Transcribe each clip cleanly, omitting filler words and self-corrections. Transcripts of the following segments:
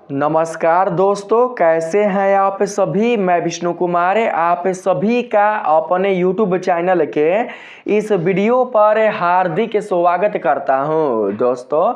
नमस्कार दोस्तों, कैसे हैं आप सभी। मैं विष्णु कुमार आप सभी का अपने YouTube चैनल के इस वीडियो पर हार्दिक स्वागत करता हूं। दोस्तों,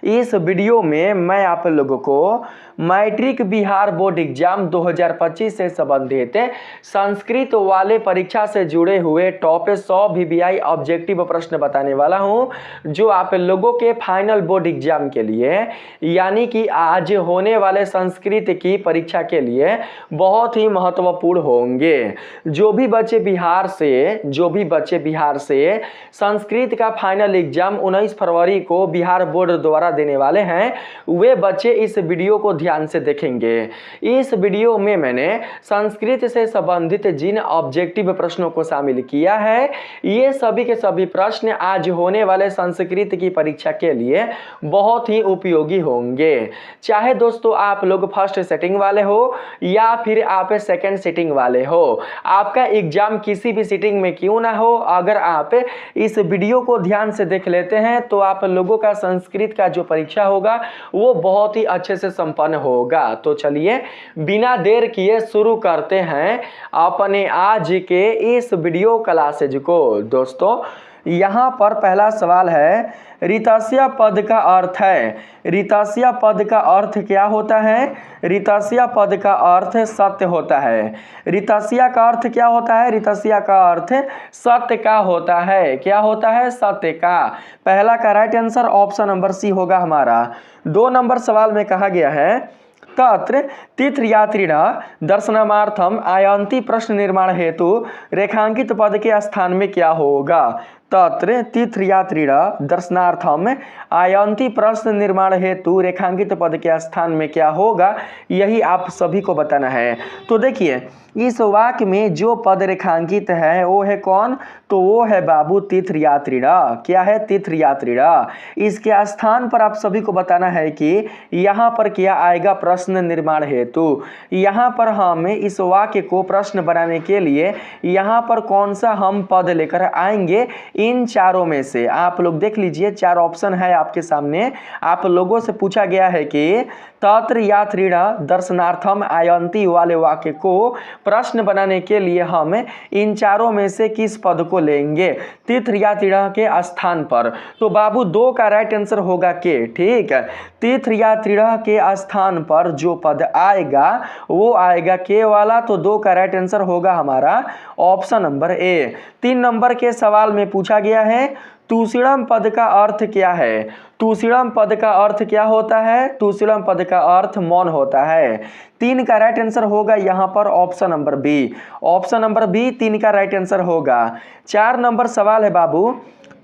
इस वीडियो में मैं आप लोगों को मैट्रिक बिहार बोर्ड एग्जाम 2025 से संबंधित संस्कृत वाले परीक्षा से जुड़े हुए टॉप 100 VBI ऑब्जेक्टिव प्रश्न बताने वाला हूं, जो आप लोगों के फाइनल बोर्ड एग्जाम के लिए यानी कि आज होने वाले संस्कृत की परीक्षा के लिए बहुत ही महत्वपूर्ण होंगे। जो भी बच्चे बिहार से संस्कृत का फाइनल एग्जाम 19 फरवरी को बिहार बोर्ड द्वारा देने वाले हैं, वे बच्चे इस वीडियो को ध्यान से देखेंगे। इस वीडियो में मैंने संस्कृत से संबंधित जिन ऑब्जेक्टिव प्रश्नों को शामिल किया है, ये सभी के सभी प्रश्न आज होने वाले संस्कृत की परीक्षा के लिए बहुत ही उपयोगी होंगे। चाहे दोस्तों आप लोग फर्स्ट सेटिंग वाले हो या फिर आप सेकंड सेटिंग वाले हो, आपका एग्जाम किसी भी सेटिंग में क्यों ना हो, अगर आप इस वीडियो को ध्यान से देख लेते हैं तो आप लोगों का संस्कृत का जो परीक्षा होगा वो बहुत ही अच्छे से संपन्न होगा। तो चलिए बिना देर किए शुरू करते हैं अपने आज के इस वीडियो क्लासेज को। दोस्तों, यहाँ पर पहला सवाल है, ऋतस्य पद का अर्थ है। ऋतस्य पद का अर्थ क्या होता है? ऋतस्य पद का अर्थ सत्य होता है। ऋतस्य का अर्थ क्या होता है? ऋतस्य का अर्थ सत्य का होता है। क्या होता है? सत्य का। पहला का right answer option number C होगा हमारा। 2 नंबर सवाल में कहा गया है, तत्र तीर्थयात्रिणः दर्शनार्थम आयन्ति प्रश्न निर्माण हेतु रेखांकित पद के स्थान में क्या होगा? तत्र तीर्थयात्रिणः दर्शनार्थम आयन्ति प्रश्न निर्माण हेतु रेखांकित पद के स्थान में क्या होगा, यही आप सभी को बताना है। तो देखिए, इस वाक्य में जो पद रेखांकित है वो है कौन? तो वो है बाबू तीर्थयात्रिणः। क्या है? तीर्थयात्रिणः। इसके स्थान पर आप सभी को बताना है कि यहाँ पर क्या आएगा? प्रश्न निर्माण हेतु। यहाँ पर हम इस वाक्य को प्रश्न बनाने के लिए यहाँ पर कौन सा हम पद लेकर आएंगे? इन चारों में से आप लोग देख लीजिए, 4 ऑप्शन है आपके सामने। आप लोगों से पूछा गया है कि तत्र यात्रिणः दर्शनार्थम आयन्ति वाले वाक्य को प्रश्न बनाने के लिए हम इन चारों में से किस पद को लेंगे तीर्थयात्रिणः के स्थान पर? तो बाबू 2 का राइट आंसर होगा के। ठीक है, तीर्थयात्रिणः के स्थान पर जो पद आएगा वो आएगा के वाला। तो 2 का राइट आंसर होगा हमारा ऑप्शन नंबर ए। 3 नंबर के सवाल में पूछा गया है, तूषणम पद का अर्थ क्या है? तूषणम पद का अर्थ क्या होता है? तूषणम पद का अर्थ मौन होता है। 3 का राइट आंसर होगा यहाँ पर option number B. Option number B 3 का राइट आंसर होगा। 4 नंबर सवाल है बाबू,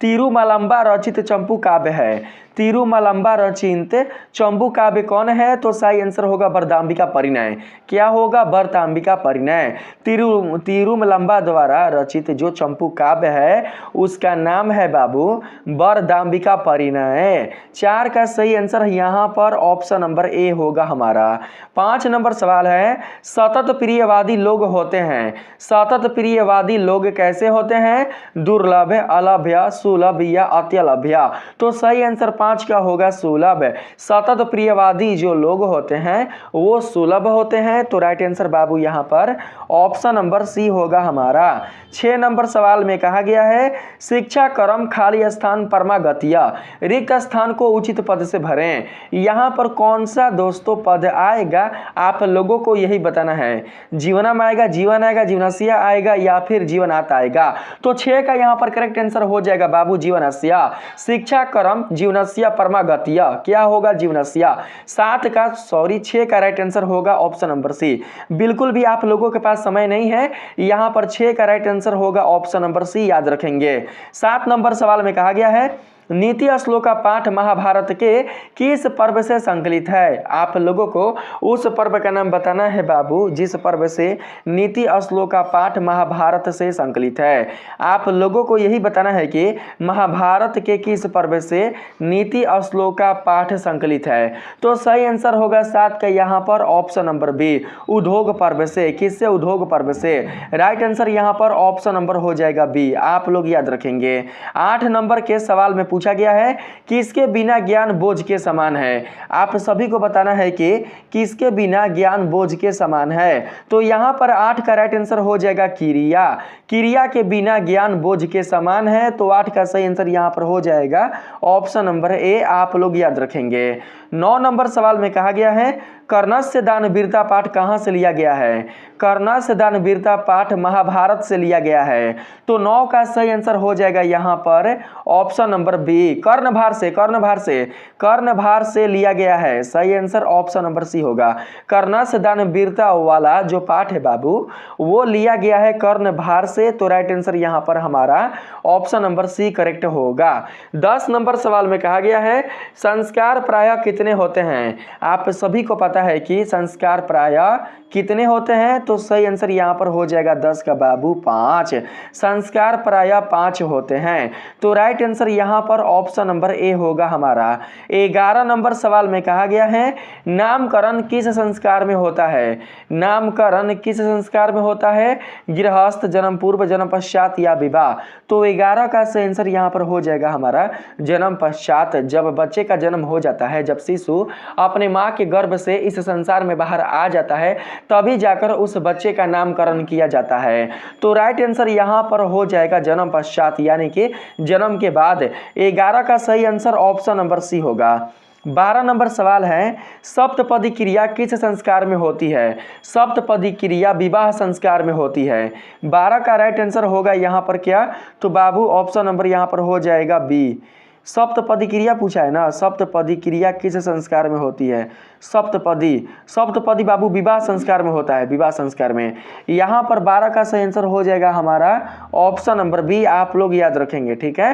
तिरुमलंबा रचित चंपू काव्य है। तिरुमलंबा रचित चंपू काव्य कौन है? तो सही आंसर होगा वरदाम्बिका परिणय। क्या होगा? वरदाम्बिका परिणय। तिरुमलंबा द्वारा रचित जो चंपू काव्य है उसका नाम है बाबू वरदाम्बिका परिणय। 4 का सही आंसर यहाँ पर ऑप्शन नंबर ए होगा हमारा। 5 नंबर सवाल है, सतत प्रियवादी लोग होते हैं। सतत प्रियवादी लोग कैसे होते हैं? दुर्लभ, अलभ्य, सुलभ या अत्यलभ्य। तो सही आंसर 5 का होगा सुलभ। सतत प्रियवादी जो लोग होते हैं वो सुलभ होते हैं। तो राइट आंसर बाबू यहाँ पर ऑप्शन नंबर सी होगा हमारा। 6 नंबर सवाल में कहा गया है, शिक्षा क्रम खाली स्थान परमागतिया, रिक्त स्थान को उचित पद से भरें। यहाँ पर कौन सा दोस्तों पद आएगा आप लोगों को यही बताना है। जीवनम आएगा, जीवन आएगा, जीवनस्या आएगा या फिर जीवनात् आएगा? तो 6 का यहाँ पर करेक्ट आंसर हो जाएगा बाबू जीवनस्या। शिक्षा क्रम जीवनस्या परमागतिया। क्या होगा? जीवनस्या। 6 का राइट आंसर होगा ऑप्शन नंबर सी। बिल्कुल भी आप लोगों के पास समय नहीं है, यहाँ पर 6 का राइट आंसर होगा ऑप्शन नंबर सी, याद रखेंगे। 7 नंबर सवाल में कहा गया है, नीति श्लोक का पाठ महाभारत के किस पर्व से संकलित है? आप लोगों को उस पर्व का नाम बताना है बाबू जिस पर्व से नीति श्लोक का पाठ महाभारत से संकलित है। आप लोगों को यही बताना है कि महाभारत के किस पर्व से नीति श्लोक का पाठ संकलित है। तो सही आंसर होगा 7 का यहाँ पर ऑप्शन नंबर बी, उद्योग पर्व से। किससे? उद्योग पर्व से। राइट आंसर यहाँ पर ऑप्शन नंबर हो जाएगा बी, आप लोग याद रखेंगे। 8 नंबर के सवाल में पूछा गया है किसके बिना ज्ञान बोझ के समान है। आप सभी को बताना है कि किसके बिना ज्ञान बोझ के समान है। तो यहाँ पर 8 का राइट आंसर हो जाएगा क्रिया। क्रिया के बिना ज्ञान बोझ के समान है, तो 8 का सही आंसर यहाँ पर हो जाएगा ऑप्शन नंबर ए, आप लोग याद रखेंगे। 9 नंबर सवाल में कहा गया है कर्णस्य दान वीरता पाठ कहाँ से लिया गया है। कर्णस्य दान वीरता पाठ महाभारत से लिया गया है, तो 9 का सही आंसर हो जाएगा यहाँ पर ऑप्शन नंबर बी, कर्णभार से। कर्णभार से लिया गया है, सही आंसर ऑप्शन नंबर सी होगा। कर्णस्य दान वीरता वाला जो पाठ है बाबू वो लिया गया है कर्णभार से, तो राइट आंसर यहाँ पर हमारा ऑप्शन नंबर सी करेक्ट होगा। 10 नंबर सवाल में कहा गया है संस्कार प्रायः कितने होते हैं। आप सभी को पता है कि संस्कार प्रायः कितने होते हैं, तो सही आंसर यहाँ पर हो जाएगा 10 का बाबू 5। संस्कार प्रायः 5 होते हैं, तो राइट आंसर यहाँ पर ऑप्शन नंबर ए होगा हमारा। 11 नंबर सवाल में कहा गया है नामकरण किस संस्कार में होता है। नामकरण किस संस्कार में होता है, गृहस्थ, जन्म पूर्व, जन्म पश्चात या विवाह। तो 11 का सही आंसर यहाँ पर हो जाएगा हमारा जन्म पश्चात। जब बच्चे का जन्म हो जाता है, जब शिशु अपने माँ के गर्भ से इस संसार में बाहर आ जाता है, तभी जाकर उस बच्चे का नामकरण किया जाता है। तो राइट आंसर यहाँ पर हो जाएगा जन्म पश्चात, यानी कि जन्म के बाद। 11 का सही आंसर ऑप्शन नंबर सी होगा। 12 नंबर सवाल है सप्तपदी क्रिया किस संस्कार में होती है। सप्तपदी क्रिया विवाह संस्कार में होती है। 12 का राइट आंसर होगा यहाँ पर क्या, तो बाबू ऑप्शन नंबर यहाँ पर हो जाएगा बी। सप्तपदी क्रिया पूछा है ना, सप्तपदी क्रिया किस संस्कार में होती है। सप्तपदी बाबू विवाह संस्कार में होता है, विवाह संस्कार में। यहाँ पर 12 का सही आंसर हो जाएगा हमारा ऑप्शन नंबर बी, आप लोग याद रखेंगे, ठीक है।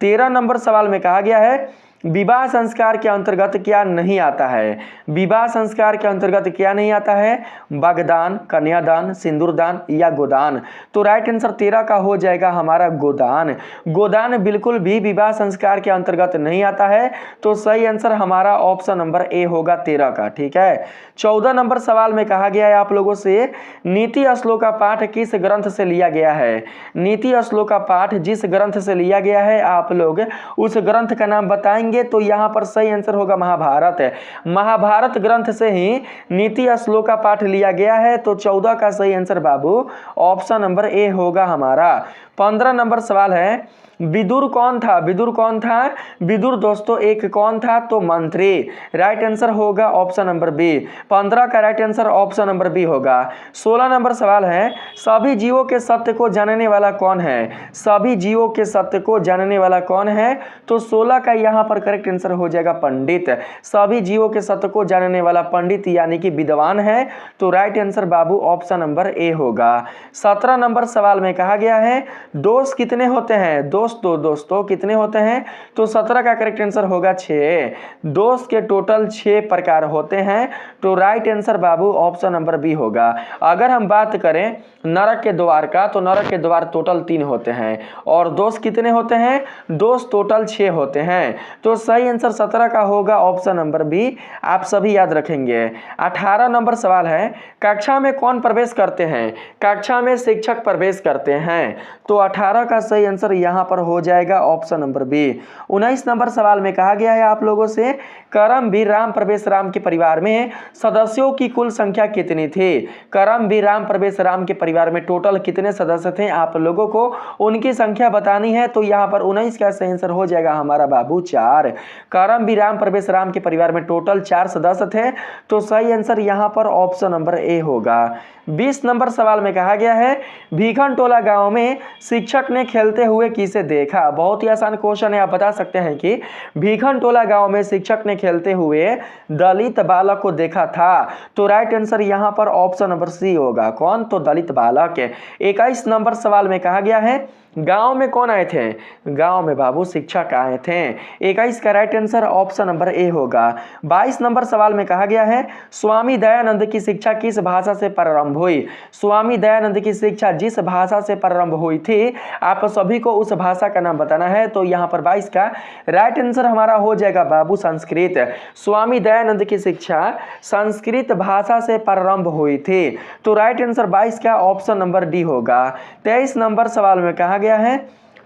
13 नंबर सवाल में कहा गया है विवाह संस्कार के अंतर्गत क्या नहीं आता है। विवाह संस्कार के अंतर्गत क्या नहीं आता है, वाग्दान, कन्यादान, सिंदूरदान या गोदान। तो राइट आंसर 13 का हो जाएगा हमारा गोदान। गोदान बिल्कुल भी विवाह संस्कार के अंतर्गत नहीं आता है, तो सही आंसर हमारा ऑप्शन नंबर ए होगा 13 का, ठीक है। 14 नंबर सवाल में कहा गया है आप लोगों से नीति श्लोका पाठ किस ग्रंथ से लिया गया है। नीति श्लोका पाठ जिस ग्रंथ से लिया गया है आप लोग उस ग्रंथ का नाम बताएंगे, तो यहां पर सही आंसर होगा महाभारत। महाभारत ग्रंथ से ही नीति श्लोका पाठ लिया गया है, तो 14 का सही आंसर बाबू ऑप्शन नंबर ए होगा हमारा। 15 नंबर सवाल है विदुर कौन था। विदुर कौन था, विदुर दोस्तों एक कौन था, तो मंत्री। राइट आंसर होगा ऑप्शन नंबर बी। 15 का right answer option number B होगा। 16 नंबर सवाल है सभी जीवों के सत्य को जानने वाला कौन है। सभी जीवों के सत्य को जानने वाला कौन है, तो 16 का यहाँ पर करेक्ट आंसर हो जाएगा पंडित। सभी जीवों के सत्य को जानने वाला पंडित यानी कि विद्वान है, तो राइट आंसर बाबू ऑप्शन नंबर ए होगा। 17 नंबर सवाल में कहा गया है दोष कितने होते हैं। दोस्तों कितने होते हैं, तो 17 का करेक्ट आंसर होगा 6। दोष के टोटल 6 प्रकार होते हैं, तो राइट आंसर बाबू ऑप्शन नंबर बी होगा। अगर हम बात करें नरक के द्वार का, तो नरक के द्वार टोटल 3 होते हैं, और दोष कितने होते हैं, दोष टोटल 6 होते हैं, तो सही आंसर 17 का होगा ऑप्शन नंबर बी, आप सभी याद रखेंगे। 18 नंबर सवाल है कक्षा में कौन प्रवेश करते हैं। कक्षा में शिक्षक प्रवेश करते हैं, तो 18 का सही आंसर यहाँ पर हो जाएगा ऑप्शन नंबर बी। 19 नंबर सवाल में कहा गया है आप लोगों से करमवीर राम प्रवेश राम के परिवार में सदस्यों की कुल संख्या कितनी थी। करमवीर राम प्रवेश राम के परिवार में टोटल कितने सदस्य थे, आप लोगों को उनकी संख्या बतानी है, तो यहाँ पर 19 का सही आंसर हो जाएगा हमारा बाबू 4। करमवीर राम प्रवेश राम के परिवार में टोटल 4 सदस्य थे, तो सही आंसर यहाँ पर ऑप्शन नंबर ए होगा। 20 नंबर सवाल में कहा गया है भीखन टोला गांव में शिक्षक ने खेलते हुए किसे देखा। बहुत ही आसान क्वेश्चन है, आप बता सकते हैं कि भीखन टोला गांव में शिक्षक ने खेलते हुए दलित बालक को देखा था, तो राइट आंसर यहां पर ऑप्शन नंबर सी होगा, कौन, तो दलित बालक। 21 नंबर सवाल में कहा गया है गांव में कौन आए थे। गांव में बाबू शिक्षक आए थे। 21 का राइट आंसर ऑप्शन नंबर ए होगा। 22 नंबर सवाल में कहा गया है स्वामी दयानंद की शिक्षा किस भाषा से प्रारंभ हुई। स्वामी दयानंद की शिक्षा जिस भाषा से प्रारंभ हुई थी, आप सभी को उस भाषा का नाम बताना है, तो यहाँ पर 22 का राइट आंसर हमारा हो जाएगा बाबू संस्कृत। स्वामी दयानंद की शिक्षा संस्कृत भाषा से प्रारंभ हुई थी, तो राइट आंसर 22 का ऑप्शन नंबर डी होगा। 23 नंबर सवाल में कहा गया है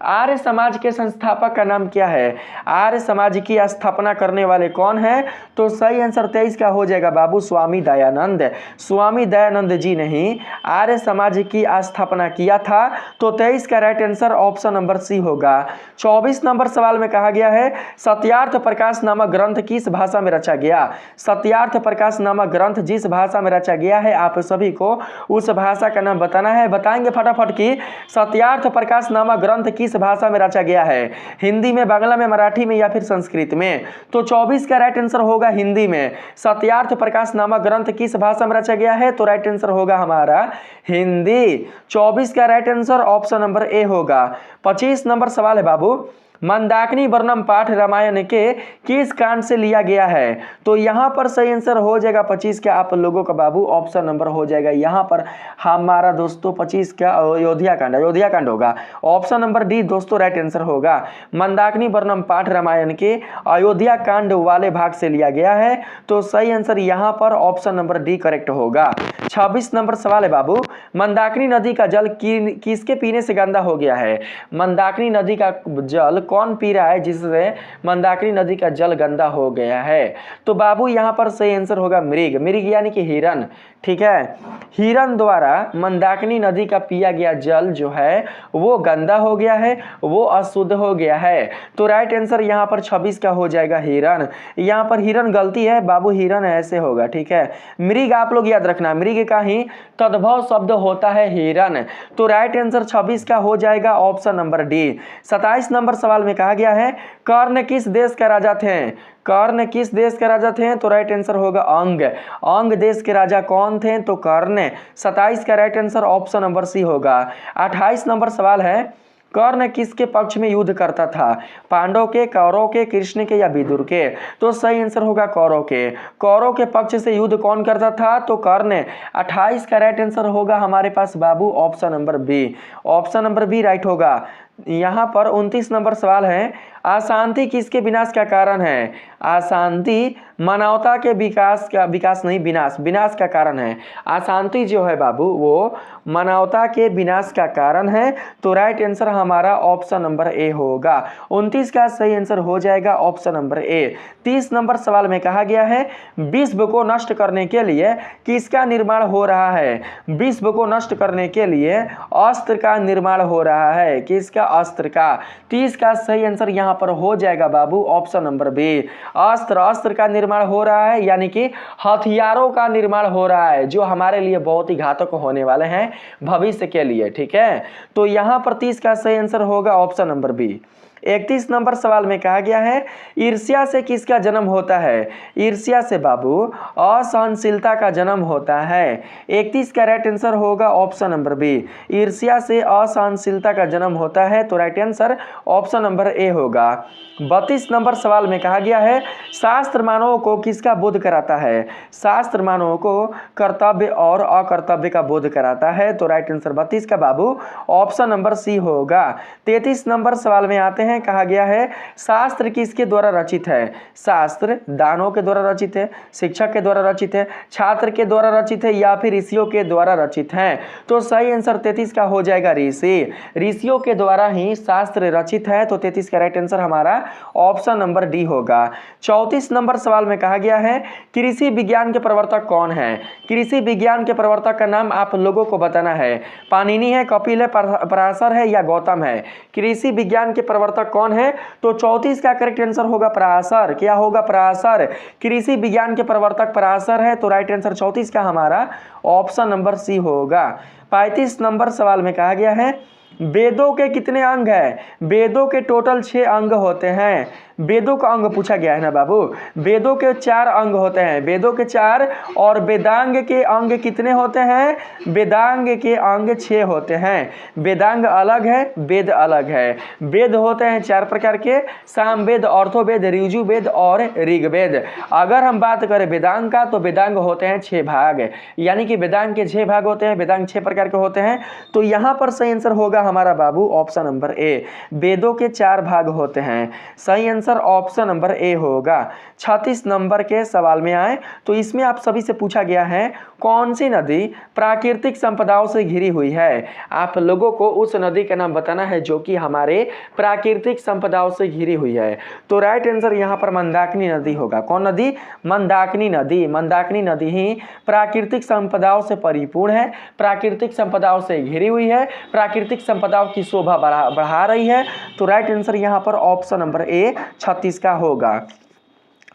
आर्य समाज के संस्थापक का नाम क्या है? आर्य समाज की स्थापना करने वाले कौन है? तो सही आंसर 23 का हो जाएगा बाबू स्वामी दयानंद। स्वामी दयानंद जी ने ही आर्य समाज की स्थापना किया था। तो 23 का right answer option number C होगा। 24 नंबर सवाल में कहा गया है सत्यार्थ प्रकाश नामक ग्रंथ किस भाषा में रचा गया? सत्यार्थ प्रकाश नामक ग्रंथ जिस भाषा में रचा गया है आप सभी को उस भाषा का नाम बताना है। बताएंगे फटाफट कि सत्यार्थ प्रकाश नामक ग्रंथ किस भाषा में रचा गया है? हिंदी में, बांग्ला में, मराठी में या फिर संस्कृत में? तो 24 का राइट आंसर होगा हिंदी में। सत्यार्थ प्रकाश नामक ग्रंथ किस भाषा में रचा गया है? तो राइट आंसर होगा हमारा हिंदी। 24 का राइट आंसर ऑप्शन नंबर ए होगा। 25 नंबर सवाल है बाबू मंदाकिनी वर्णम पाठ रामायण के किस कांड से लिया गया है? तो यहाँ पर सही आंसर हो जाएगा 25 का आप लोगों का बाबू ऑप्शन नंबर हो जाएगा यहाँ पर हमारा दोस्तों 25 का अयोध्या कांड होगा। ऑप्शन नंबर डी दोस्तों राइट आंसर होगा। मंदाकिनी वर्णम पाठ रामायण के अयोध्या कांड वाले भाग से लिया गया है। तो सही आंसर यहाँ पर ऑप्शन नंबर डी करेक्ट होगा। 26 नंबर सवाल है बाबू मंदाकिनी नदी का जल किसके पीने से गंदा हो गया है? मंदाकिनी नदी का जल कौन पी रहा है जिससे मंदाकिनी नदी का जल गंदा हो गया है? तो बाबू यहाँ पर सही आंसर होगा मृग यानी कि हिरन। ठीक है, हिरन द्वारा मंदाकिनी नदी का पिया गया जल जो है वो गंदा हो गया है, वो अशुद्ध हो गया है। तो राइट आंसर यहाँ पर 26 का हो जाएगा हिरन। यहाँ पर हिरन गलती है बाबू, हिरन ऐसे होगा। ठीक है, मृग आप लोग याद रखना, मृग का ही तद्भव शब्द होता है हिरन। तो राइट आंसर 26 का हो जाएगा ऑप्शन नंबर डी। 27 नंबर सवाल में कहा गया है कर्ण किस देश का राजा थे? कर्ण किस देश के राजा थे? तो राइट आंसर होगा अंग देश के राजा कौन थे? तो कर्ण। 27 का right answer option number C होगा। 28 नंबर सवाल है कर्ण किसके पक्ष में युद्ध करता था? पांडव के, कौरव के, कृष्ण के या विदुर के? तो सही आंसर होगा कौरव के। कौरव के पक्ष से युद्ध कौन करता था? तो कर्ण। 28 का राइट आंसर होगा हमारे पास बाबू option number B. Option number B right होगा। यहाँ पर 29 नंबर सवाल है अशांति किसके विनाश का कारण है? अशांति मानवता के विनाश का कारण है। अशांति जो है बाबू वो मानवता के विनाश का कारण है। तो राइट आंसर हमारा ऑप्शन नंबर ए होगा। 29 का सही आंसर हो जाएगा ऑप्शन नंबर ए। 30 नंबर सवाल में कहा गया है विश्व को नष्ट करने के लिए किसका निर्माण हो रहा है? विश्व को नष्ट करने के लिए अस्त्र का निर्माण हो रहा है। किसका? अस्त्र का। 30 का सही आंसर यहाँ पर हो जाएगा बाबू ऑप्शन नंबर बी। अस्त्र का निर्माण हो रहा है यानी कि हथियारों का निर्माण हो रहा है जो हमारे लिए बहुत ही घातक होने वाले हैं भविष्य के लिए। ठीक है, तो यहाँ पर 30 का सही आंसर होगा ऑप्शन नंबर बी। 31 नंबर सवाल में कहा गया है ईर्ष्या से किसका जन्म होता है? ईर्ष्या से बाबू असहनशीलता का जन्म होता है। 31 का राइट आंसर होगा ऑप्शन नंबर बी। ईर्ष्या से असहनशीलता का जन्म होता है। तो राइट आंसर ऑप्शन नंबर ए होगा। 32 नंबर सवाल में कहा गया है शास्त्र मानवों को किसका बोध कराता है? शास्त्र मानवों को कर्तव्य और अकर्तव्य का बोध कराता है। तो राइट आंसर 32 का बाबू ऑप्शन नंबर सी होगा। 33 नंबर सवाल में आते हैं कहा गया है शास्त्र किसके द्वारा रचित है? शास्त्र दानवों के द्वारा रचित है, शिक्षक के द्वारा रचित है, छात्र के द्वारा रचित है या फिर ऋषियों के द्वारा रचित है? तो सही आंसर 33 का हो जाएगा ऋषियों के द्वारा ही शास्त्र रचित है। तो 33 का राइट आंसर हमारा ऑप्शन नंबर डी होगा। 34 नंबर सवाल में कहा गया है कृषि विज्ञान के प्रवर्तक कौन है? कृषि विज्ञान के प्रवर्तक का नाम आप लोगों को बताना है। पाणिनि है, कपिल है, पराशर है या गौतम है? कृषि विज्ञान के प्रवर्तक कौन है? तो 34 का करेक्ट आंसर होगा पराशर। क्या होगा? पराशर। कृषि विज्ञान के प्रवर्तक पराशर है। तो राइट आंसर 34 का हमारा ऑप्शन नंबर सी होगा। 35 नंबर सवाल में कहा गया है वेदों के कितने अंग है? वेदों के टोटल 6 अंग होते हैं। वेदों का अंग पूछा गया है ना बाबू। वेदों के 4 अंग होते हैं, वेदों के 4। और वेदांग के अंग कितने होते हैं? वेदांग के अंग 6 होते हैं। वेदांग अलग है, वेद अलग है। वेद होते हैं 4 प्रकार के, सामवेद, अर्थोवेद, ऋजुवेद और ऋग्वेद। अगर हम बात करें वेदांग का तो वेदांग होते हैं 6 भाग, यानी कि वेदांग के 6 भाग होते हैं। वेदांग 6 प्रकार के होते हैं। तो यहाँ पर सही आंसर होगा हमारा बाबू ऑप्शन नंबर ए, वेदों के 4 भाग होते हैं। सही आंसर ऑप्शन नंबर ए होगा। 36 नंबर के सवाल में आए तो इसमें आप सभी से पूछा गया है कौन सी नदी प्राकृतिक संपदाओं से घिरी हुई है। आप लोगों को उस नदी का नाम बताना है जो कि हमारे प्राकृतिक संपदाओं से घिरी हुई है। तो राइट आंसर यहाँ पर मंदाकिनी नदी होगा। कौन नदी? मंदाकिनी नदी। मंदाकिनी नदी ही प्राकृतिक संपदाओं से परिपूर्ण है, प्राकृतिक संपदाओं से घिरी हुई है, प्राकृतिक संपदाओं की शोभा बढ़ा रही है। तो राइट आंसर यहाँ पर ऑप्शन नंबर ए 36 का होगा।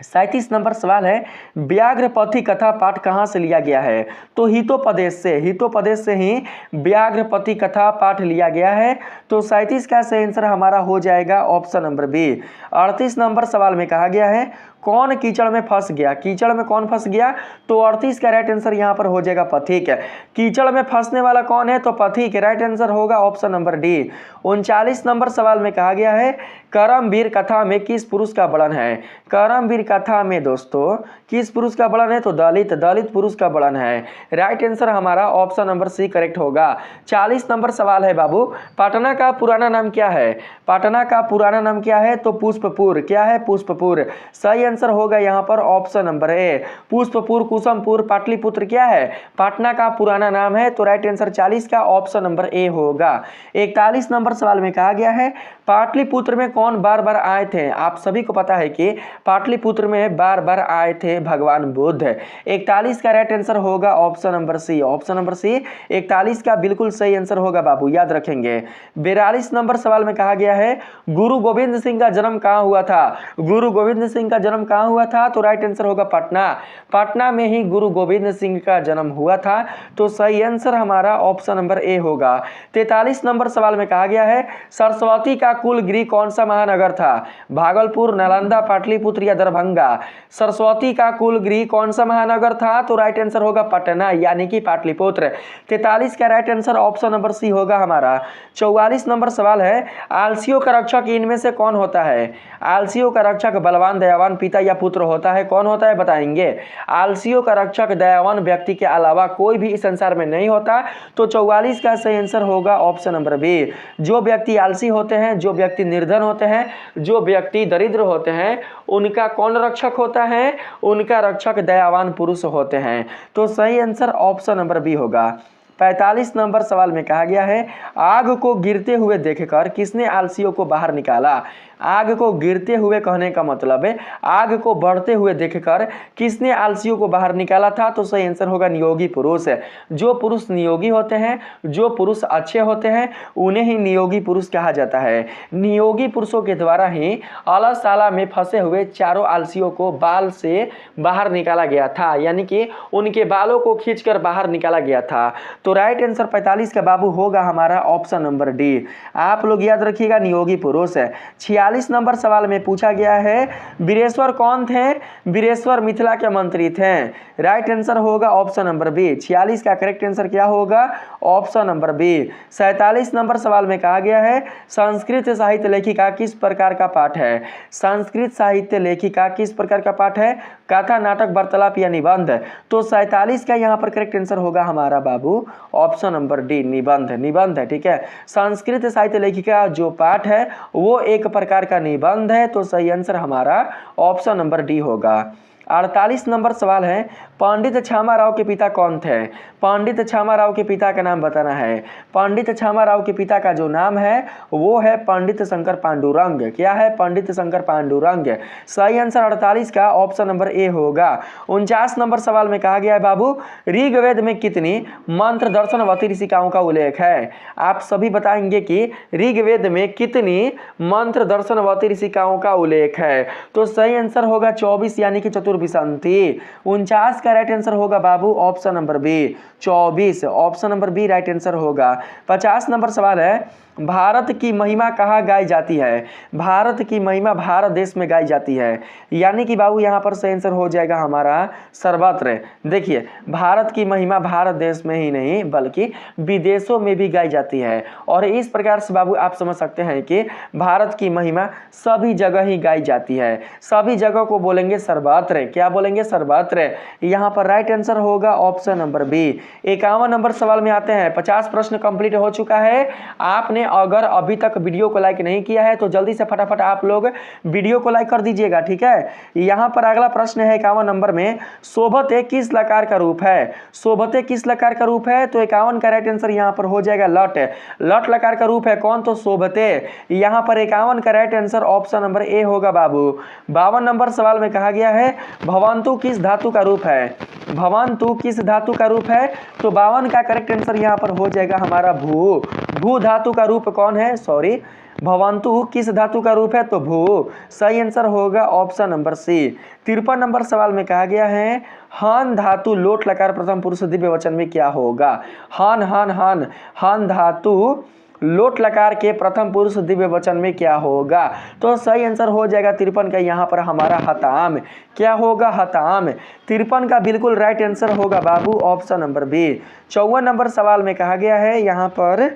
37 नंबर सवाल है, व्याघ्रपति कथा पाठ कहाँ से लिया गया है? तो हितोपदेश से, हितोपदेश से ही व्याघ्रपति कथा पाठ लिया गया है। तो 37 का सही आंसर हमारा हो जाएगा ऑप्शन नंबर बी। 38 नंबर सवाल में कहा गया है कौन कीचड़ में फंस गया? कीचड़ में कौन फंस गया? तो 38 का राइट आंसर यहाँ पर हो जाएगा पथिक। कीचड़ में फंसने वाला कौन है? तो पथिक। राइट आंसर होगा ऑप्शन नंबर डी। 39 नंबर सवाल में कहा गया है करमवीर कथा में किस पुरुष का वर्णन है? करमवीर कथा में दोस्तों किस पुरुष का वर्णन है? तो दलित, दलित पुरुष का वर्णन है। राइट आंसर हमारा ऑप्शन नंबर सी करेक्ट होगा। 40 नंबर सवाल है बाबू, पटना का पुराना नाम क्या है? पटना का पुराना नाम क्या है? तो पुष्पपुर। क्या है? पुष्पपुर। सही आंसर होगा यहाँ पर ऑप्शन नंबर ए, पुष्पपुर, कुसुमपुर, पाटलिपुत्र क्या है? पटना का पुराना नाम है। तो राइट आंसर 40 का ऑप्शन नंबर ए होगा। 41 नंबर सवाल में कहा गया है पाटलिपुत्र में कौन बार बार आए थे? आप सभी को पता है कि पाटलिपुत्र में बार बार आए थे भगवान बुद्ध। 41 का राइट आंसर होगा option number C. Option number C 41 का बिल्कुल सही आंसर होगा बाबू, याद रखेंगे। 42 नंबर सवाल में कहा गया है गुरु गोविंद सिंह का जन्म कहाँ हुआ था? गुरु गोविंद सिंह का जन्म कहाँ हुआ था? तो राइट आंसर होगा पटना। पटना में ही गुरु गोविंद सिंह का जन्म हुआ था। तो सही आंसर हमारा ऑप्शन नंबर ए होगा। 43 नंबर सवाल में कहा गया है सरस्वती का कुल गृह कौन सा महानगर था? भागलपुर, नालंदा, पाटलिपुत्र या दरभंगा? सरस्वती का कुल गृह कौन सा महानगर था? तो राइट आंसर होगा पटना, यानी कि पाटलिपुत्र। 43 का right answer option number C होगा हमारा। 44 नंबर सवाल है आलसियों का रक्षक इनमें से कौन होता है? आलसियों का रक्षक बलवान, दयावान, पिता या पुत्र होता है। कौन होता है बताएंगे? आलसियों का रक्षक दयावान व्यक्ति के अलावा कोई भी इस संसार में नहीं होता। तो 44 का सही आंसर होगा ऑप्शन नंबर बी। जो व्यक्ति आलसी होते हैं, जो व्यक्ति निर्धन होते हैं, जो व्यक्ति दरिद्र होते हैं, उनका कौन रक्षक होता है? उनका रक्षक दयावान पुरुष होते हैं। तो सही आंसर ऑप्शन नंबर बी होगा। 45 नंबर सवाल में कहा गया है आग को गिरते हुए देखकर किसने आलसियों को बाहर निकाला? आग को गिरते हुए कहने का मतलब है आग को बढ़ते हुए देखकर किसने आलसियों को बाहर निकाला था? तो सही आंसर होगा नियोगी पुरुष। जो पुरुष नियोगी होते हैं, जो पुरुष अच्छे होते हैं, उन्हें ही नियोगी पुरुष कहा जाता है। नियोगी पुरुषों के द्वारा ही अलसाला में फंसे हुए चारों आलसियों को बाल से बाहर निकाला गया था, यानी कि उनके बालों को खींचकर बाहर निकाला गया था। तो राइट आंसर 45 का बाबू होगा हमारा ऑप्शन नंबर डी। आप लोग याद रखिएगा नियोगी पुरुष। 46 नंबर सवाल में पूछा गया है वीरेश्वर कौन थे? वीरेश्वर मिथिला के मंत्री थे। राइट आंसर होगा ऑप्शन नंबर बी। 46 का करेक्ट आंसर क्या होगा? Option number B. 47 नंबर सवाल में कहा गया है संस्कृत साहित्य लेखिका किस प्रकार का पाठ है? संस्कृत साहित्य लेखिका किस प्रकार का पाठ है? कथा, नाटक, वार्तालाप या निबंध? तो 47 का यहाँ पर करेक्ट आंसर होगा हमारा बाबू ऑप्शन नंबर डी, निबंध। निबंध है, ठीक है। संस्कृत साहित्य लेखिका जो पाठ है वो एक प्रकार का निबंध है। तो सही आंसर हमारा ऑप्शन नंबर डी होगा। 48 नंबर सवाल है पंडित छामा राव के पिता कौन थे? पंडित छामा राव के पिता का नाम बताना है। पंडित छामा राव के पिता का जो नाम है वो है पंडित शंकर पांडुरंग। क्या है? पंडित शंकर पांडुरंग। सही आंसर 48 का ऑप्शन नंबर ए होगा। 49 नंबर सवाल में कहा गया है बाबू ऋग्वेद में कितनी मंत्र दर्शनवती ऋषिकाओं का उल्लेख है? आप सभी बताएंगे कि ऋग्वेद में कितनी मंत्र दर्शनवती ऋषिकाओं का उल्लेख है? तो सही आंसर होगा 24, यानी कि चतुर्विंशति। 49 का राइट आंसर होगा बाबू option number B, 24। Option number B right answer होगा। 50 नंबर सवाल है भारत की महिमा कहाँ गाई जाती है? भारत की महिमा भारत देश में गाई जाती है। यानी कि बाबू यहाँ पर सही आंसर हो जाएगा हमारा सर्वत्र। देखिए, भारत की महिमा भारत देश में ही नहीं बल्कि विदेशों में भी गाई जाती है। और इस प्रकार से बाबू आप समझ सकते हैं कि भारत की महिमा सभी जगह ही गाई जाती है। सभी जगह को बोलेंगे सर्वत्र। क्या बोलेंगे? सर्वत्र। यहाँ पर राइट आंसर होगा ऑप्शन नंबर बी। 51 नंबर सवाल में आते हैं। 50 प्रश्न कंप्लीट हो चुका है। आपने अगर अभी तक वीडियो को लाइक नहीं किया है तो जल्दी से फटाफट आप लोग वीडियो को लाइक कर दीजिएगा, ठीक है। यहाँ पर अगला प्रश्न है 51 नंबर में, सोबते किस लकार का रूप है? सोबते किस लकार का रूप है? तो 51 का राइट आंसर यहाँ पर हो जाएगा लट। लट लकार का रूप है कौन? तो सोबते। यहाँ पर 51 का राइट आंसर ऑप्शन नंबर ए होगा बाबू। 52 नंबर सवाल में कहा गया है भवंतु किस धातु का रूप है? भवंतु किस धातु का रूप है? तो 52 का करेक्ट आंसर यहाँ पर हो जाएगा हमारा भू। भू धातु का रूप कौन है? सॉरी, भवंतु किस धातु का रूप है? तो भू। सही आंसर होगा ऑप्शन नंबर सी। 53 नंबर सवाल में कहा गया है हान धातु लोट लकार प्रथम पुरुष दिव्य वचन में क्या होगा? हान हान हान हान धातु लोट लकार के प्रथम पुरुष दिव्य वचन में क्या होगा? तो सही आंसर हो जाएगा 53 का यहाँ पर हमारा हताम। क्या होगा? हताम। 53 का बिल्कुल राइट आंसर होगा बाबू ऑप्शन नंबर बी। 54 नंबर सवाल में कहा गया है यहाँ पर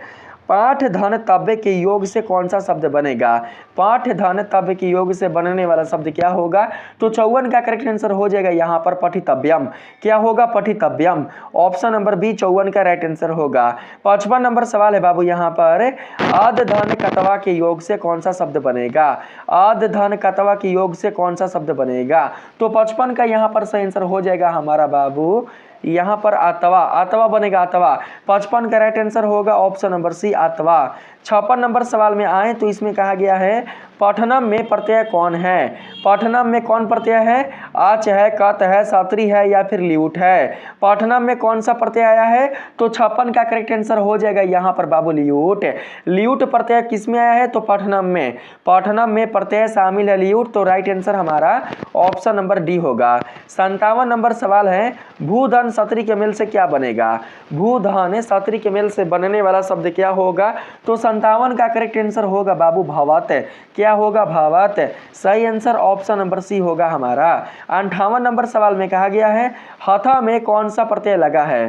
पाठ धन तव्य के योग से कौन सा शब्द बनेगा? पाठ धन तव्य के योग से बनने वाला शब्द क्या होगा? तो 54 का करेक्ट आंसर हो जाएगा यहाँ पर पठितव्यम। क्या होगा? पठितव्यम। ऑप्शन नंबर बी 54 का राइट आंसर होगा। 55 नंबर सवाल है बाबू यहाँ पर अध धन कतवा के योग से कौन सा शब्द बनेगा? अध धन कतवा के योग से कौन सा शब्द बनेगा? तो 55 का यहाँ पर सही आंसर हो जाएगा हमारा बाबू यहाँ पर आतवा। आतवा बनेगा, आतवा। 55 का राइट आंसर होगा ऑप्शन नंबर सी आतवा। 56 नंबर सवाल में आए तो इसमें कहा गया है पठनम में प्रत्यय कौन है? पठनम में कौन प्रत्यय है? आच है, कत है, सत्री है या फिर ल्यूट है? पठनम में कौन सा प्रत्यय आया है? तो 56 का करेक्ट आंसर हो जाएगा यहाँ पर बाबू ल्यूट। ल्यूट प्रत्यय किस में आया है? तो पठनम में। पठनम में प्रत्यय शामिल है ल्यूट, तो राइट आंसर हमारा ऑप्शन नंबर डी होगा। 57 नंबर सवाल है भूधन सत्री के मेल से क्या बनेगा? भूधन सत्री के मेल से बनने वाला शब्द क्या होगा? तो 57 का करेक्ट आंसर होगा बाबू भवत। क्या होगा? भवत। सही आंसर ऑप्शन नंबर सी होगा हमारा। 58 नंबर सवाल में कहा गया है हथा में कौन सा प्रत्यय लगा है?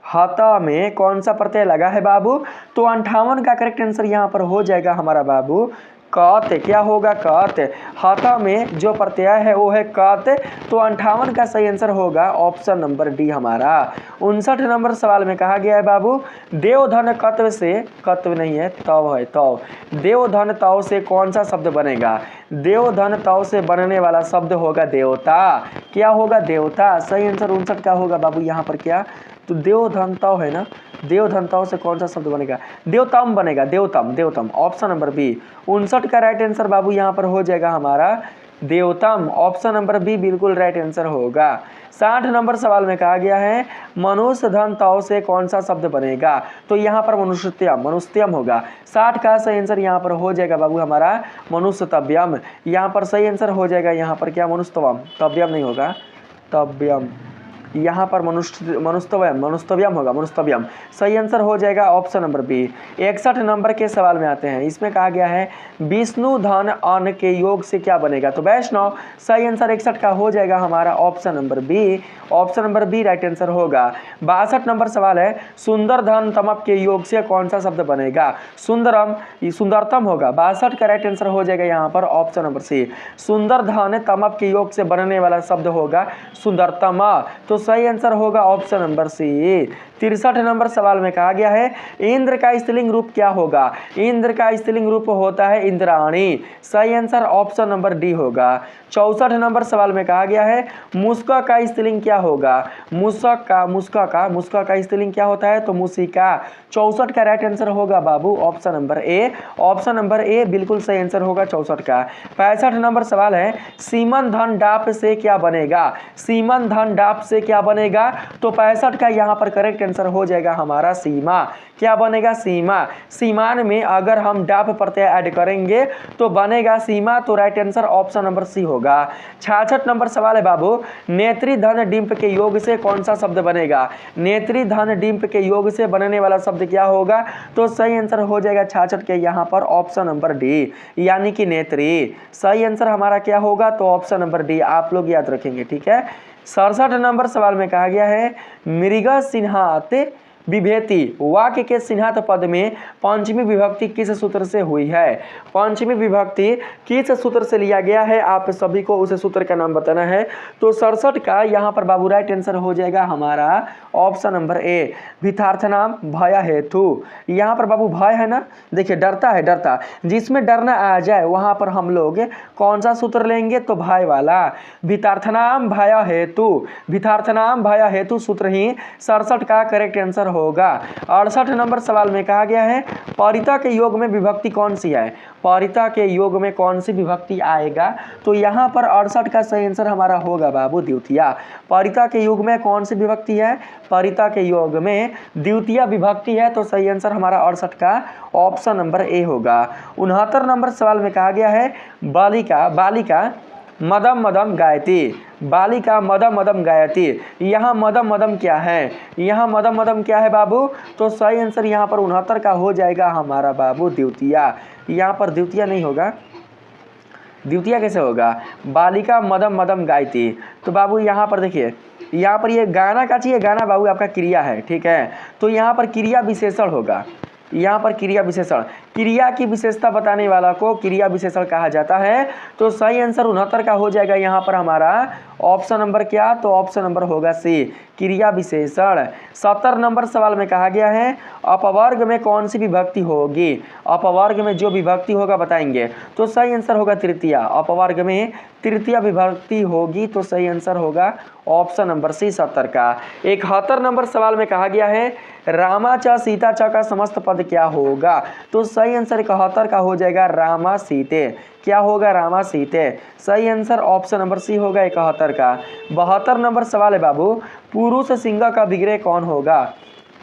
हथा में कौन सा प्रत्यय लगा है बाबू? तो 58 का करेक्ट आंसर यहाँ पर हो जाएगा हमारा बाबू कत। क्या होगा? कत। हाथा में जो प्रत्यय है वो है कत, तो 58 का सही आंसर होगा ऑप्शन नंबर डी हमारा। 59 नंबर सवाल में कहा गया है बाबू देवधन कत्व से, कत्व नहीं है तव है, तव। देवधन तव से कौन सा शब्द बनेगा? देवधन तव से बनने वाला शब्द होगा देवता। क्या होगा? देवता। सही आंसर 59 का होगा बाबू यहाँ पर क्या? तो देवधन तव है ना, देवधनताओं से कौन सा शब्द बनेगा? देवतम बनेगा, देवतम। देवतम ऑप्शन नंबर बी। 59 का राइट आंसर बाबू यहाँ पर हो जाएगा हमारा देवतम। ऑप्शन नंबर बी बिल्कुल राइट आंसर होगा। 60 नंबर सवाल में कहा गया है मनुष्य धन ताओ से कौन सा शब्द बनेगा? तो यहाँ पर मनुष्यत्यम, मनुष्यत्यम होगा। 60 का सही आंसर यहाँ पर हो जाएगा बाबू हमारा मनुष्यतव्यम। यहाँ पर सही आंसर हो जाएगा यहाँ पर क्या? मनुष्यत्वम। तव्यम नहीं होगा, तव्यम। यहाँ पर मनुष्यव्यम होगा, मनुष्यव्यम। सही आंसर हो जाएगा ऑप्शन नंबर बी। 61 नंबर के सवाल में आते हैं। इसमें कहा गया है विष्णु धन अन्न के योग से क्या बनेगा? तो वैष्णव। सही आंसर 61 का हो जाएगा हमारा option number B. Option number B right answer होगा। 62 नंबर सवाल है सुंदर धन तमप के योग से कौन सा शब्द बनेगा? सुंदरम, सुंदरतम होगा। 62 का राइट आंसर हो जाएगा यहाँ पर ऑप्शन नंबर सी। सुंदर धन तमप के योग से बनने वाला शब्द होगा सुंदरतम, तो सही आंसर होगा ऑप्शन नंबर सी। 63 नंबर सवाल में कहा गया है इंद्र का स्त्रीलिंग रूप क्या होगा? इंद्र का स्त्रीलिंग रूप होता है इंद्राणी। सही आंसर ऑप्शन नंबर डी होगा। 64 नंबर सवाल में कहा गया है मुस्का का स्त्रीलिंग क्या होगा? मुस्का का स्त्रीलिंग क्या होता है? तो मुसिका। 64 का राइट आंसर होगा बाबू option number A. Option number A बिल्कुल सही आंसर होगा 64 का। 65 नंबर सवाल है सीमन धन डाप से क्या बनेगा? सीमन धन डाप से क्या बनेगा, तो 65 का यहाँ पर करेक्ट आंसर हो जाएगा हमारा सीमा। क्या बनेगा, सीमा। सीमान में अगर हम डाप प्रत्यय ऐड करेंगे तो बनेगा सीमा, तो right answer option number C होगा। 66 नंबर सवाल है बाबू, नेत्री धन डिंप के योग से कौन सा शब्द बनेगा। नेत्री धन डिंप के योग से बनने वाला शब्द क्या होगा, तो सही आंसर हो जाएगा 66 के यहाँ पर ऑप्शन नंबर डी, यानी कि नेत्री। सही आंसर हमारा क्या होगा, तो ऑप्शन नंबर डी आप लोग याद रखेंगे, ठीक है। 67 नंबर सवाल में कहा गया है, मृग सिंहात विभेति वाक्य के सिंहात पद में पंचमी विभक्ति किस सूत्र से हुई है। पंचमी विभक्ति किस सूत्र से लिया गया है, आप सभी को उस सूत्र का नाम बताना है। तो 67 का यहाँ पर बाबू राइट आंसर हो जाएगा हमारा ऑप्शन नंबर ए, भिथार्थनाम भय हेतु। यहाँ पर बाबू भय है ना, देखिए डरता है, डरता, जिसमें डरना आ जाए वहाँ पर हम लोग कौन सा सूत्र लेंगे, तो भय वाला। भिथार्थनाम भय हेतु, भिथार्थनाम भय हेतु सूत्र ही 67 का करेक्ट आंसर होगा। 68 नंबर सवाल में कहा गया है, परिता के योग में विभक्ति कौन सी है। परिता के योग में कौन सी विभक्ति आएगा, तो यहाँ पर 68 का सही आंसर हमारा होगा बाबू द्वितीया। परिता के योग में कौन सी विभक्ति है, परिता के योग में द्वितीय विभक्ति है, तो सही आंसर हमारा 68 का ऑप्शन नंबर ए होगा। 69 नंबर सवाल में कहा गया है, बालिका बालिका मदम मदम गायती, बालिका मदम मदम गायती। यहाँ मदम मदम क्या है, यहाँ मदम मदम क्या है बाबू, तो सही आंसर यहाँ पर 69 का हो जाएगा हमारा बाबू द्वितीया। यहाँ पर द्वितीय नहीं होगा, द्वितीय कैसे होगा, बालिका मदम मदम गायती। तो बाबू यहाँ पर देखिए, यहाँ पर ये गाना का चाहिए, गाना बाबू आपका क्रिया है, ठीक है। तो यहाँ पर क्रिया विशेषण होगा, यहाँ पर क्रिया विशेषण, क्रिया की विशेषता बताने वाला को क्रिया विशेषण कहा जाता है। तो सही आंसर 69 का हो जाएगा यहाँ पर हमारा ऑप्शन नंबर क्या, तो ऑप्शन नंबर होगा सी, क्रिया विशेषण। 70 नंबर सवाल में कहा गया है, अपवर्ग में कौन सी विभक्ति होगी। अपवर्ग में जो विभक्ति होगा बताएंगे, तो सही आंसर होगा तृतीय। अपवर्ग में तृतीय विभक्ति होगी, तो सही आंसर होगा ऑप्शन नंबर सी 70 का। 71 नंबर सवाल में कहा गया है, रामा च सीता च का समस्त पद क्या होगा। तो सही आंसर 71 का हो जाएगा रामा सीते। क्या होगा, रामा सीते। सही आंसर ऑप्शन नंबर सी होगा 71 का। 72 नंबर सवाल है बाबू, पुरुष सिंह का विग्रह कौन होगा।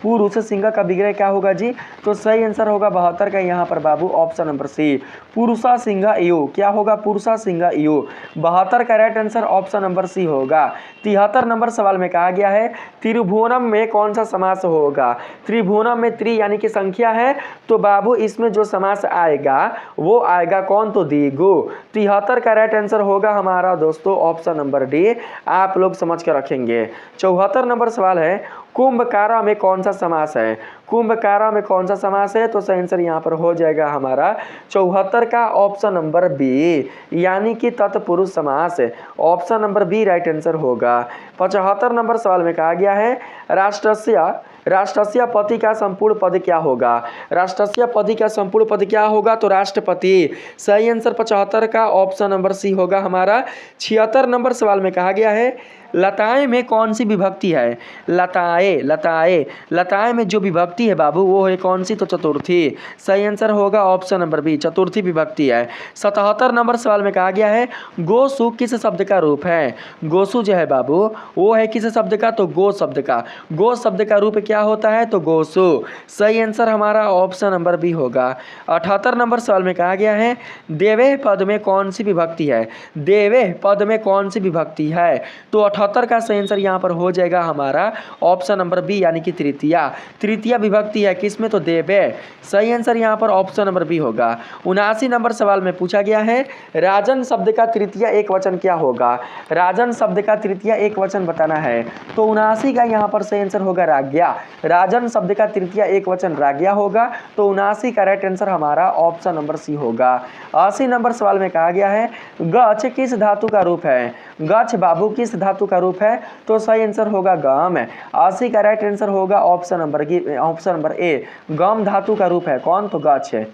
पुरुष सिंह का विग्रह क्या होगा जी, तो सही आंसर होगा 72 का यहाँ पर बाबू ऑप्शन नंबर सी, पुरुषा सिंह इयु। क्या होगा, पुरुषा सिंह इयु। 72 का right answer option number C होगा। 73 नंबर सवाल में कहा गया है, त्रिभुवनम में कौन सा समास होगा। त्रिभुवनम में त्रि यानी कि संख्या है, तो बाबू इसमें जो समास आएगा वो आएगा कौन, तो द्विगु। 73 का राइट आंसर होगा हमारा दोस्तों ऑप्शन नंबर डी, आप लोग समझ कर रखेंगे। 74 नंबर सवाल है, कुंभकारा में कौन सा समास है। कुंभकारा में कौन सा समास है, तो सही आंसर यहाँ पर हो जाएगा हमारा 74 का ऑप्शन नंबर बी, यानी कि तत्पुरुष समास। Option number B right answer होगा। 75 नंबर सवाल में कहा गया है, राष्ट्रस्य पति का संपूर्ण पद क्या होगा। राष्ट्रस्य पति का संपूर्ण पद क्या होगा, तो राष्ट्रपति। सही आंसर 75 का ऑप्शन नंबर सी होगा हमारा। 76 नंबर सवाल में कहा गया है, लताएं में कौन सी विभक्ति है। लताएं लताएं लताएं में जो विभक्ति है बाबू वो है कौन सी, तो चतुर्थी। सही आंसर होगा ऑप्शन नंबर बी, चतुर्थी विभक्ति है। 77 नंबर सवाल में कहा गया है, गोसु किस शब्द का रूप है। गोसु जो है बाबू वो है किस शब्द का, तो गो शब्द का। गो शब्द का रूप क्या होता है, तो गोसु। सही आंसर हमारा ऑप्शन नंबर बी होगा। 78 नंबर सवाल में कहा गया है, देवे पद में कौन सी विभक्ति है। देवे पद में कौन सी विभक्ति है, तो 78 का सही आंसर यहाँ पर हो जाएगा हमारा ऑप्शन नंबर बी, यानी कि तृतीया। तृतीय विभक्ति है किसमें, तो देवे। सही आंसर यहाँ पर ऑप्शन नंबर बी होगा। 79 नंबर सवाल में पूछा गया है, राजन शब्द का तृतीय एक वचन क्या होगा। राजन शब्द का तृतीय एक वचन बताना है, तो 79 का यहाँ पर सही आंसर होगा राज्ञा। राजन शब्द का तृतीय एक वचन राज्ञा होगा, तो 79 का राइट आंसर हमारा ऑप्शन नंबर सी होगा। 80 नंबर सवाल में कहा गया है, गच्छ किस धातु का रूप है। गच्छ बाबू किस धातु का रूप है, तो सही आंसर होगा गम। 80 का राइट आंसर होगा ऑप्शन नंबर ए, गम धातु का रूप है कौन, तो गच्छ है।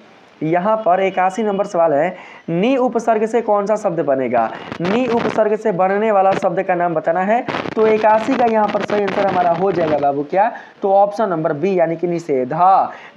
यहाँ पर 81 नंबर सवाल है, नी उपसर्ग से कौन सा शब्द बनेगा। नी उपसर्ग से बनने वाला शब्द का नाम बताना है, तो 81 का यहाँ पर सही आंसर हमारा हो जाएगा बाबू क्या, तो ऑप्शन नंबर बी, यानी कि निषेध।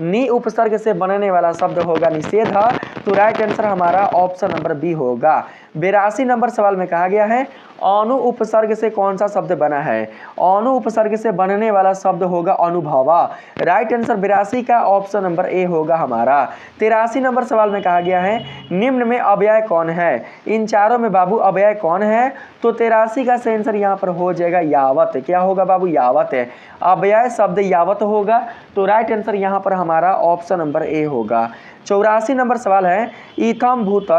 नी उपसर्ग से बनने वाला शब्द होगा निषेध, तो राइट आंसर हमारा ऑप्शन नंबर बी होगा। 82 नंबर सवाल में कहा गया है अनु उपसर्ग से कौन सा शब्द बना है। अनु उपसर्ग से बनने वाला शब्द होगा अनुभवा। राइट आंसर 82 का ऑप्शन नंबर ए होगा हमारा। 83 नंबर सवाल में कहा गया है निम्न में अव्यय कौन है। इन चारों में बाबू अव्यय कौन है, तो 83 का सही आंसर यहाँ पर हो जाएगा यावत। क्या होगा बाबू, यावत है। अव्यय शब्द यावत होगा, तो राइट आंसर यहाँ पर हमारा ऑप्शन नंबर ए होगा। 84 नंबर सवाल है इथम भूत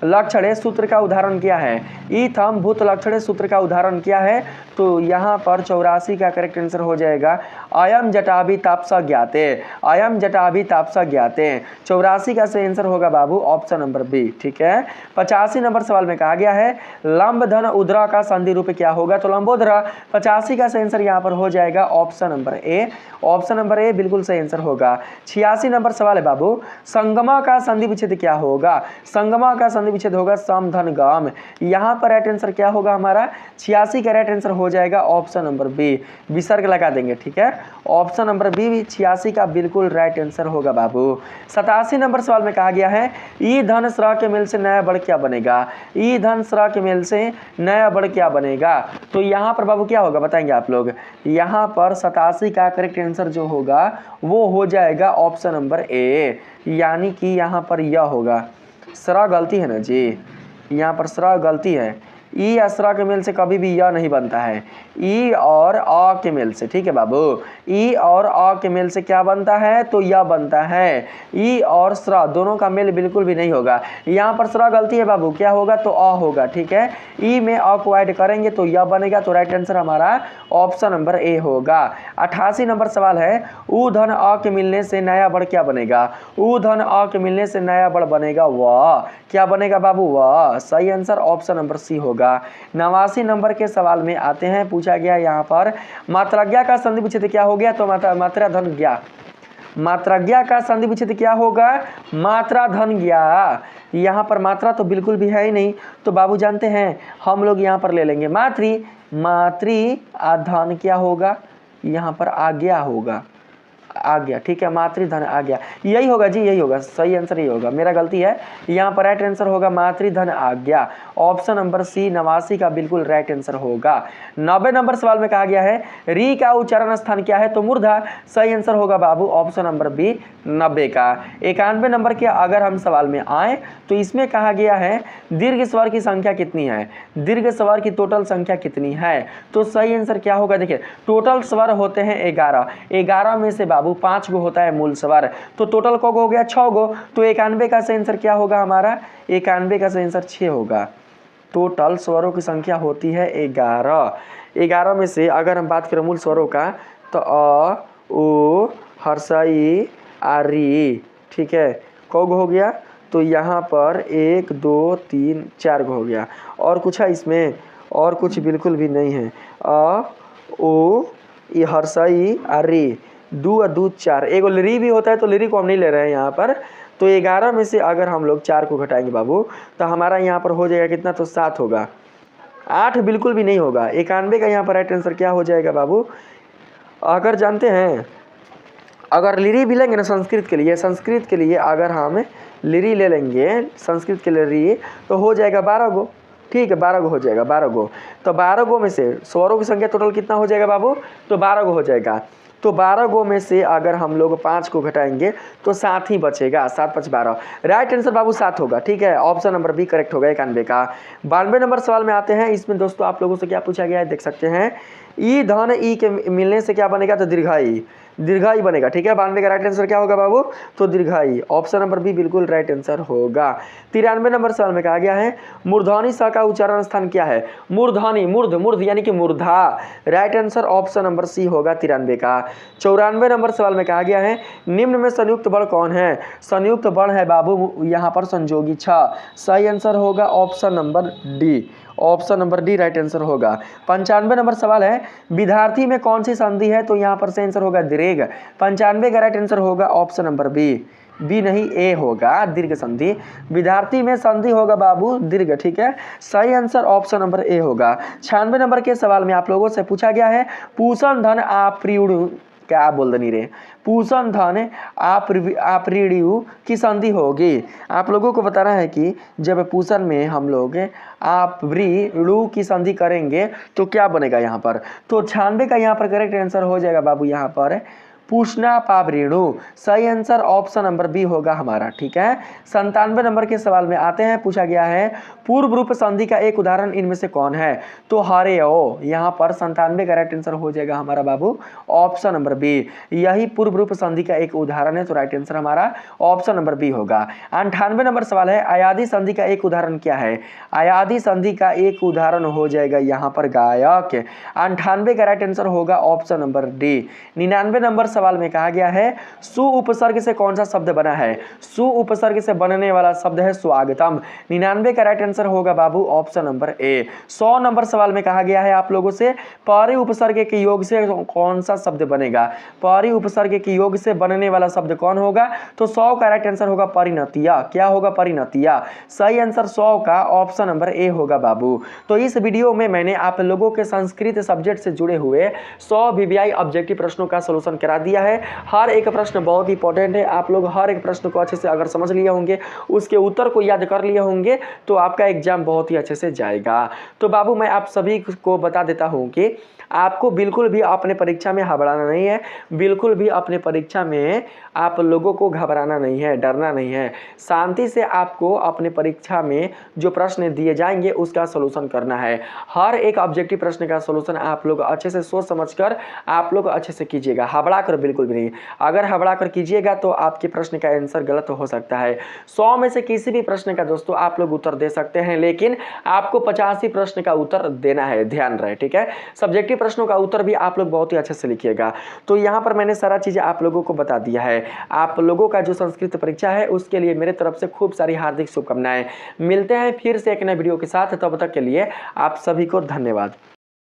लक्षणे सूत्र का उदाहरण क्या है। इथम भूत लक्षणे सूत्र का उदाहरण क्या है, तो यहाँ पर 84 का करेक्ट आंसर हो जाएगा अयम जटाभि तापसा ज्ञाते। अयम जटाभि तापसा ज्ञाते 84 का सही आंसर होगा बाबू ऑप्शन नंबर बी। ठीक है। 85 नंबर सवाल में कहा गया है लंब धन उद्रा का संधि रूप क्या होगा, तो लंबोदरा। 85 का सही आंसर यहाँ पर हो जाएगा option number A. Option number A बिल्कुल सही आंसर होगा। 86 नंबर सवाल है बाबू संगमा का संधि विच्छेद क्या होगा। संगमा का संधि विच्छेद होगा सम धन गम। यहाँ पर राइट आंसर क्या होगा हमारा, 86 का राइट आंसर हो जाएगा ऑप्शन नंबर बी। विसर्ग लगा देंगे। ठीक है। ऑप्शन नंबर बी 86 का बिल्कुल राइट आंसर होगा बाबू। 87 नंबर सवाल में कहा गया है ई धन श्र के मेल से नया बड़ क्या बनेगा। ई धन श्र के मेल से नया बड़ क्या बनेगा, तो यहाँ पर बाबू क्या होगा बताएंगे आप लोग। यहाँ पर 87 का करेक्ट आंसर जो होगा वो हो जाएगा ऑप्शन नंबर ए, यानी कि यहाँ पर यह होगा। श्र गलती है ना जी, यहाँ पर श्र गलती है। ई श्र के मेल से कभी भी यह नहीं बनता है, ई और अ के मेल से। ठीक है बाबू, ई और अ के मेल से क्या बनता है, तो यह बनता है। ई और श्र दोनों का मेल बिल्कुल भी नहीं होगा। यहाँ पर श्र गलती है बाबू, क्या होगा तो अ होगा। ठीक है। ई में अ को ऐड करेंगे तो यह बनेगा, तो राइट आंसर हमारा ऑप्शन नंबर ए होगा। 88 नंबर सवाल है उ धन अ के मिलने से नया बड़ क्या बनेगा। उ धन अ के मिलने से नया बड़ बनेगा व। क्या बनेगा बाबू, व। सही आंसर ऑप्शन नंबर सी होगा। 89 नंबर के सवाल में आते हैं। पूछा गया यहाँ पर मात्राज्ञा का संधि विच्छेद क्या हो गया, तो मात्रा धन ज्ञा। मात्राज्ञा का संधि विच्छेद क्या होगा, मात्रा धन ज्ञा। यहाँ पर मात्रा तो बिल्कुल भी है ही नहीं, तो बाबू जानते हैं हम लोग यहाँ पर ले लेंगे मात्री। मात्री धन क्या होगा, यहाँ पर आज्ञा होगा, आज्ञा। ठीक है, मातृ धन आज्ञा, यही होगा जी, यही होगा। सही आंसर यही होगा, मेरा गलती है। यहाँ पर राइट आंसर होगा मातृ धन आज्ञा। ऑप्शन नंबर सी 89 का बिल्कुल राइट आंसर होगा। 90 नंबर सवाल में कहा गया है री का उच्चारण स्थान क्या है, तो मूर्धा। सही आंसर होगा बाबू ऑप्शन नंबर बी 90 का। 91 नंबर के अगर हम सवाल में आए तो इसमें कहा गया है दीर्घ स्वर की संख्या कितनी है। दीर्घ स्वर की टोटल संख्या कितनी है, तो सही आंसर क्या होगा, देखिए टोटल स्वर होते हैं 11। 11 में से बाबू 5 गो होता है मूल स्वर, तो टोटल को हो गया 6 गो। तो 91 का सही आंसर क्या होगा हमारा, 91 का सही आंसर 6 होगा। टोटल स्वरों की संख्या होती है 11। 11 में से अगर हम बात करें मूल स्वरों का, तो अ उ हर्षई आरी। ठीक है, कौ गो हो गया, तो यहाँ पर 1 2 3 4 गो हो गया। और कुछ है इसमें, और कुछ बिल्कुल भी नहीं है। अ उ हर्षई आरी, 2 और 2 4। एगो लिरी भी होता है, तो लिरी को हम नहीं ले रहे हैं यहाँ पर। तो 11 में से अगर हम लोग 4 को घटाएंगे बाबू, तो हमारा यहाँ पर हो जाएगा कितना, तो 7 होगा। 8 बिल्कुल भी नहीं होगा। 91 का यहाँ पर राइट आंसर क्या हो जाएगा बाबू, अगर जानते हैं अगर लिरी भी लेंगे ना संस्कृत के लिए, संस्कृत के लिए अगर हम लिरी ले लेंगे संस्कृत के लिए लिरी, तो हो जाएगा 12 गो। ठीक है, 12 गो हो जाएगा, 12 गो। तो 12 गो में से स्वरों की संख्या टोटल कितना हो जाएगा बाबू, तो 12 गो हो जाएगा। तो 12 गो में से अगर हम लोग 5 को घटाएंगे तो 7 ही बचेगा। 7 5 12, राइट आंसर बाबू 7 होगा। ठीक है, ऑप्शन नंबर बी करेक्ट होगा 91 का। 92 नंबर सवाल में आते हैं। इसमें दोस्तों आप लोगों से क्या पूछा गया है देख सकते हैं। ई धन ई के मिलने से क्या बनेगा, तो दीर्घाई। दीर्घाई बनेगा। ठीक है, 92 का राइट आंसर क्या होगा बाबू, तो दीर्घाई। ऑप्शन नंबर बी बिल्कुल राइट आंसर होगा। 93 नंबर सवाल में कहा गया है मूर्धनी स का उच्चारण स्थान क्या है। मूर्धनी, मूर्ध यानी कि मूर्धा। Right answer option number C होगा 93 का। 94 नंबर सवाल में कहा गया है निम्न में संयुक्त बड़ कौन है। संयुक्त बड़ है बाबू यहाँ पर संयोगी छ। सही आंसर होगा option number D. Option number D right answer होगा। 95 नंबर सवाल है विद्यार्थी में कौन सी संधि है, तो यहाँ पर से आंसर होगा दीर्घ। 95 का राइट आंसर होगा ऑप्शन नंबर बी। बी नहीं, ए होगा दीर्घ संधि। विद्यार्थी में संधि होगा बाबू दीर्घ। ठीक है, सही आंसर ऑप्शन नंबर ए होगा। 96 नंबर के सवाल में आप लोगों से पूछा गया है पूषण धन आप्रीण क्या बोल दनी रे, पूषण धन आपऋणु की संधि होगी। आप लोगों को बताना है कि जब पूषण में हम लोग आपऋणु की संधि करेंगे तो क्या बनेगा यहाँ पर। तो 96 का यहाँ पर करेक्ट आंसर हो जाएगा बाबू यहाँ पर पूषणापावृणु। सही आंसर ऑप्शन नंबर बी होगा हमारा। ठीक है, 97 नंबर के सवाल में आते हैं। पूछा गया है पूर्व रूप संधि का एक उदाहरण इनमें से कौन है। तो हरे ओ, यहाँ पर 97 का राइट आंसर हो जाएगा हमारा बाबू ऑप्शन नंबर बी। यही पूर्व रूप संधि का एक उदाहरण है, तो राइट आंसर हमारा ऑप्शन नंबर बी होगा। 98 नंबर सवाल है अयादी संधि का एक उदाहरण क्या है। अयादी संधि का एक उदाहरण हो जाएगा यहाँ पर गायक। 98 का राइट आंसर होगा ऑप्शन नंबर डी। 99 नंबर सवाल में कहा गया है सु उपसर्ग से कौन सा शब्द बना है। सु उपसर्ग से बनने वाला शब्द है स्वागतम। 99 का राइट आंसर होगा बाबू ऑप्शन नंबर ए। 100 नंबर सवाल में कहा गया है आप लोगों से परि उपसर्ग के योग से कौन सा शब्द बनेगा। परि उपसर्ग के योग से बनने वाला शब्द कौन होगा। तो 100 का राइट आंसर होगा परिणतिया। क्या होगा, परिणतिया। सही आंसर 100 का ऑप्शन नंबर ए होगा बाबू। तो इस वीडियो में मैंने आप लोगों के संस्कृत सब्जेक्ट से जुड़े हुए 100 वीवीआई ऑब्जेक्टिव प्रश्नों का सॉल्यूशन करा दिया है। हर एक प्रश्न बहुत इंपॉर्टेंट है। आप लोग हर एक प्रश्न को अच्छे से अगर समझ लिए होंगे, उसके उत्तर को याद कर लिए होंगे, तो आपका एग्जाम बहुत ही अच्छे से जाएगा। तो बाबू मैं आप सभी को बता देता हूं कि आपको बिल्कुल भी अपने परीक्षा में घबराना नहीं है। बिल्कुल भी अपने परीक्षा में आप लोगों को घबराना नहीं है, डरना नहीं है। शांति से आपको अपने परीक्षा में जो प्रश्न दिए जाएंगे उसका सॉल्यूशन करना है। हर एक ऑब्जेक्टिव प्रश्न का सॉल्यूशन आप लोग अच्छे से सोच समझकर आप लोग अच्छे से कीजिएगा। घबरा कर बिल्कुल भी नहीं। अगर घबरा कर कीजिएगा तो आपके प्रश्न का आंसर गलत हो सकता है। 100 में से किसी भी प्रश्न का दोस्तों आप लोग उत्तर दे सकते हैं, लेकिन आपको 85 प्रश्न का उत्तर देना है, ध्यान रहे। ठीक है, सब्जेक्टिव प्रश्नों का उत्तर भी आप लोग बहुत ही अच्छे से लिखिएगा। तो यहाँ पर मैंने सारा चीजें आप लोगों को बता दिया है। आप लोगों का जो संस्कृत परीक्षा है उसके लिए मेरे तरफ से खूब सारी हार्दिक शुभकामनाएं। मिलते हैं फिर से एक नए वीडियो के साथ, तब तक के लिए आप सभी को धन्यवाद।